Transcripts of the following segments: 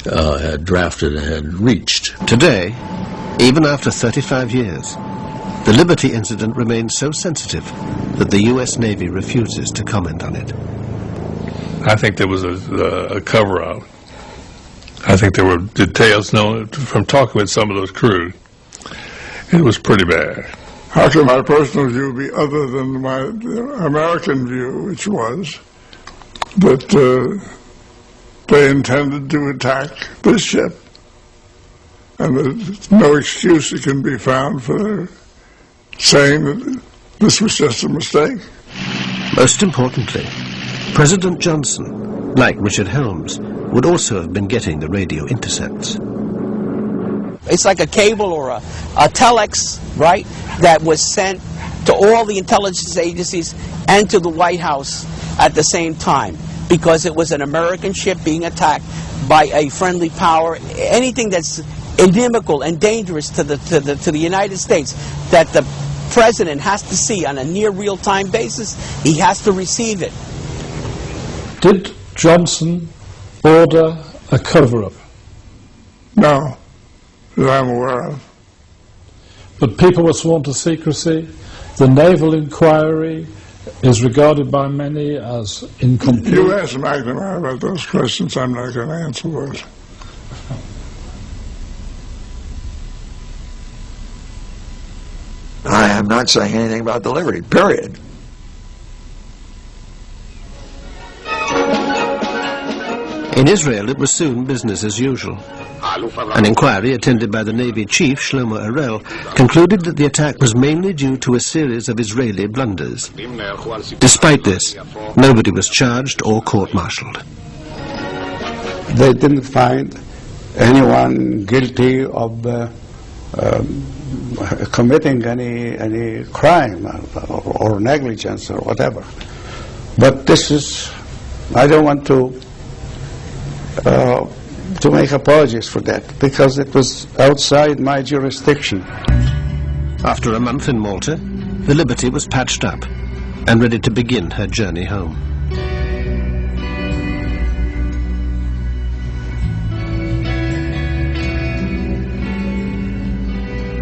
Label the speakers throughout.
Speaker 1: had drafted and had reached.
Speaker 2: Today, even after 35 years, the Liberty incident remains so sensitive that the U.S. Navy refuses to comment on it.
Speaker 3: I think there was a cover-up. I think there were details known from talking with some of those crew. It was pretty bad.
Speaker 4: How can my personal view be other than my American view, which was that they intended to attack this ship, and there's no excuse that can be found for saying that this was just a mistake?
Speaker 2: Most importantly, President Johnson, like Richard Helms, would also have been getting the radio intercepts.
Speaker 5: It's like a cable or a telex, right, that was sent to all the intelligence agencies and to the White House at the same time, because it was an American ship being attacked by a friendly power. Anything that's inimical and dangerous to the United States that the president has to see on a near real-time basis, he has to receive it.
Speaker 6: Did Johnson order a cover-up?
Speaker 4: No, that I'm aware of.
Speaker 6: But people were sworn to secrecy. The naval inquiry is regarded by many as incomplete.
Speaker 4: You ask McNamara about those questions, I'm not going to answer those.
Speaker 7: I am not saying anything about the Liberty, period.
Speaker 2: In Israel, it was soon business as usual. An inquiry attended by the Navy chief, Shlomo Arel, concluded that the attack was mainly due to a series of Israeli blunders. Despite this, nobody was charged or court-martialed.
Speaker 8: They didn't find anyone guilty of committing any crime or negligence or whatever. But this is, I don't want to make apologies for that, because it was outside my jurisdiction.
Speaker 2: After a month in Malta, the Liberty was patched up and ready to begin her journey home.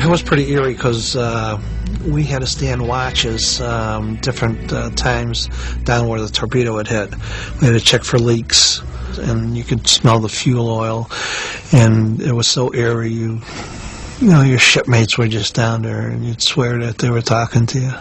Speaker 9: It was pretty eerie because we had to stand watches different times down where the torpedo had hit. We had to check for leaks, and you could smell the fuel oil, and it was so eerie. You know, your shipmates were just down there, and you'd swear that they were talking to you.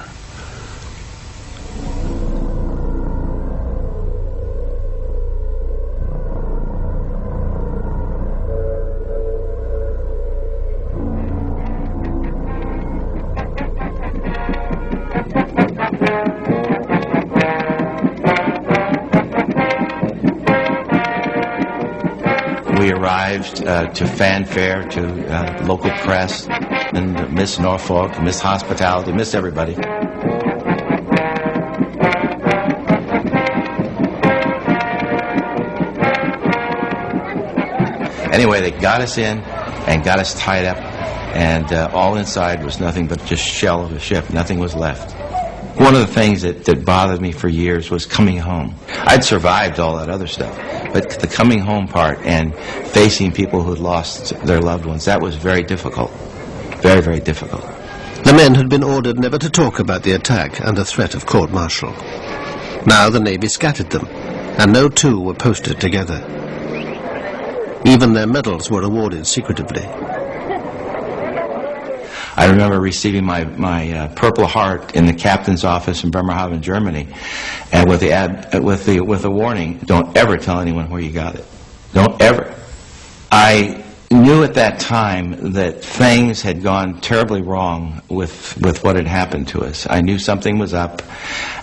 Speaker 10: We arrived to fanfare, to local press, and Miss Norfolk, Miss Hospitality, Miss everybody. Anyway, they got us in and got us tied up, and all inside was nothing but just shell of a ship. Nothing was left. One of the things that bothered me for years was coming home. I'd survived all that other stuff, but the coming home part and facing people who had lost their loved ones, that was very difficult. Very, very difficult.
Speaker 2: The men had been ordered never to talk about the attack under threat of court-martial. Now the Navy scattered them, and no two were posted together. Even their medals were awarded secretively.
Speaker 10: I remember receiving my Purple Heart in the captain's office in Bremerhaven, Germany, and with the warning: don't ever tell anyone where you got it. Don't ever. I knew at that time that things had gone terribly wrong with what had happened to us. I knew something was up,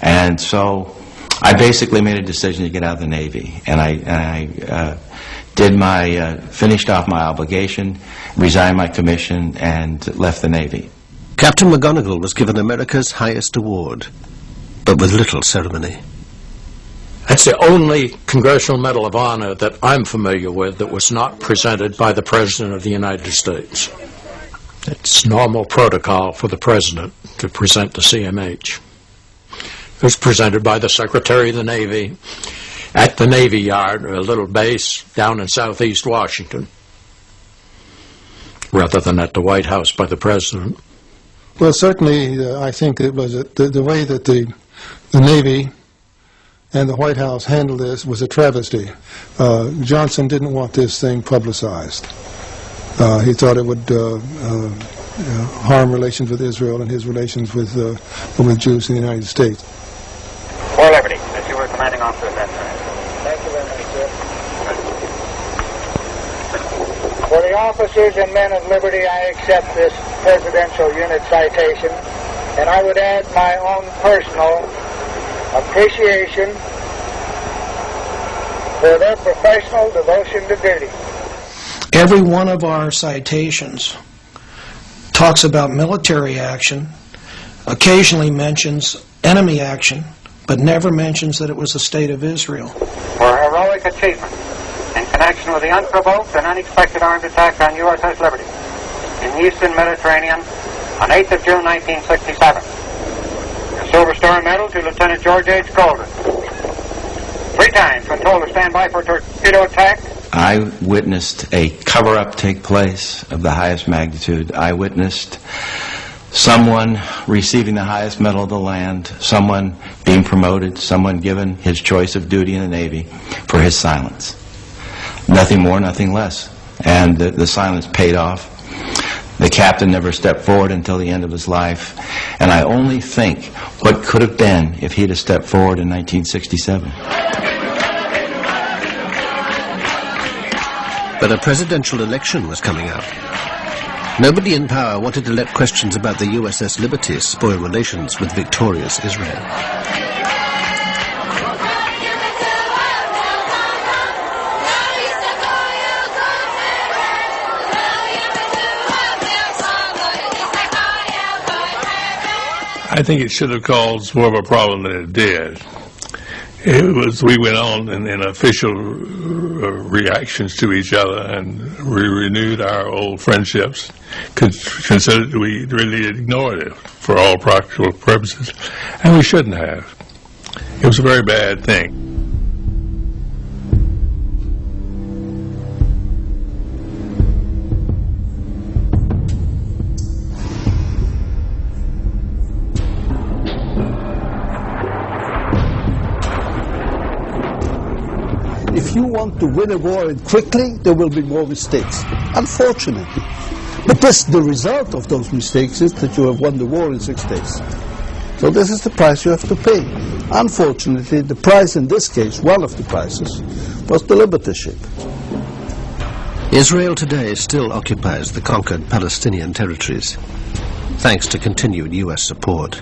Speaker 10: and so I basically made a decision to get out of the Navy, and I finished off my obligation, resigned my commission, and left the Navy.
Speaker 2: Captain McGonigal was given America's highest award, but with little ceremony.
Speaker 11: That's the only Congressional Medal of Honor that I'm familiar with that was not presented by the President of the United States. It's normal protocol for the President to present the CMH. It was presented by the Secretary of the Navy, at the Navy Yard, a little base down in southeast Washington, rather than at the White House by the President?
Speaker 12: Well, certainly, I think it was the way that the Navy and the White House handled this was a travesty. Johnson didn't want this thing publicized. He thought it would harm relations with Israel and his relations with Jews in the United States.
Speaker 13: For Liberty, as you were commanding officer at that time.
Speaker 14: Thank you very much, sir. For the officers and men of Liberty, I accept this Presidential Unit citation, and I would add my own personal appreciation for their professional devotion to duty.
Speaker 9: Every one of our citations talks about military action, occasionally mentions enemy action, but never mentions that it was the State of Israel.
Speaker 13: For heroic achievement in connection with the unprovoked and unexpected armed attack on USS Liberty in the Eastern Mediterranean on 8th of June, 1967. A Silver Star Medal to Lieutenant George H. Golden. 3 times when told to stand by for torpedo attack.
Speaker 10: I witnessed a cover-up take place of the highest magnitude. I witnessed someone receiving the highest medal of the land, someone being promoted, someone given his choice of duty in the Navy for his silence. Nothing more, nothing less. And the silence paid off. The captain never stepped forward until the end of his life. And I only think what could have been if he'd have stepped forward in 1967.
Speaker 2: But a presidential election was coming up. Nobody in power wanted to let questions about the USS Liberty spoil relations with victorious Israel.
Speaker 3: I think it should have caused more of a problem than it did. We went on in official reactions to each other, and we renewed our old friendships, considered we really ignored it for all practical purposes, and we shouldn't have. It was a very bad thing.
Speaker 15: If you want to win a war quickly, there will be more mistakes, unfortunately. But the result of those mistakes is that you have won the war in 6 days. So this is the price you have to pay. Unfortunately, the price in this case, one of the prices, was the Liberty ship.
Speaker 2: Israel today still occupies the conquered Palestinian territories, thanks to continued U.S. support.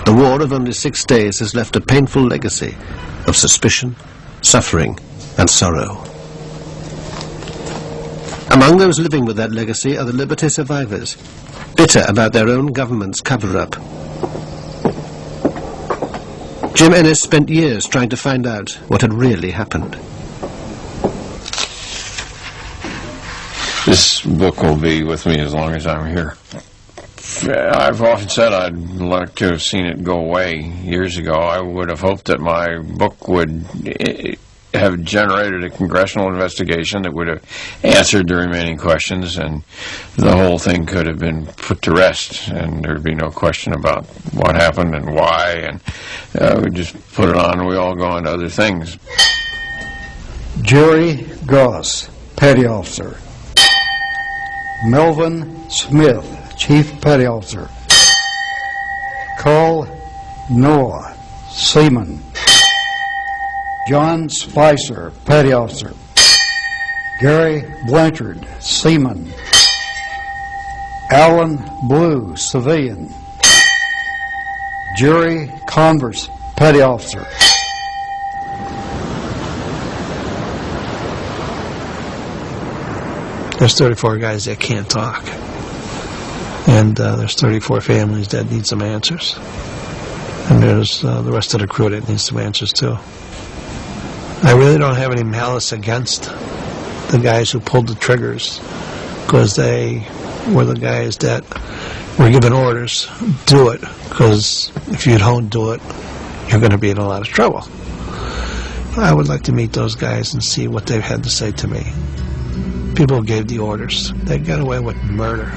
Speaker 2: The war of only 6 days has left a painful legacy of suspicion, suffering, and sorrow. Among those living with that legacy are the Liberty survivors, bitter about their own government's cover-up. Jim Ennis spent years trying to find out what had really happened.
Speaker 16: This book will be with me as long as I'm here. I've often said I'd like to have seen it go away years ago. I would have hoped that my book would have generated a congressional investigation that would have answered the remaining questions, and the whole thing could have been put to rest, and there'd be no question about what happened and why, and we just put it on and we all go on to other things.
Speaker 8: Jerry Goss, Petty Officer. Melvin Smith, Chief Petty Officer. Carl Noah, Seaman. John Spicer, Petty Officer. Gary Blanchard, Seaman. Alan Blue, Civilian. Jerry Converse, Petty Officer.
Speaker 9: There's 34 guys that can't talk. And there's 34 families that need some answers. And there's the rest of the crew that needs some answers too. I really don't have any malice against the guys who pulled the triggers, because they were the guys that were given orders, do it, because if you don't do it, you're going to be in a lot of trouble. I would like to meet those guys and see what they've had to say to me. People who gave the orders. They got away with murder.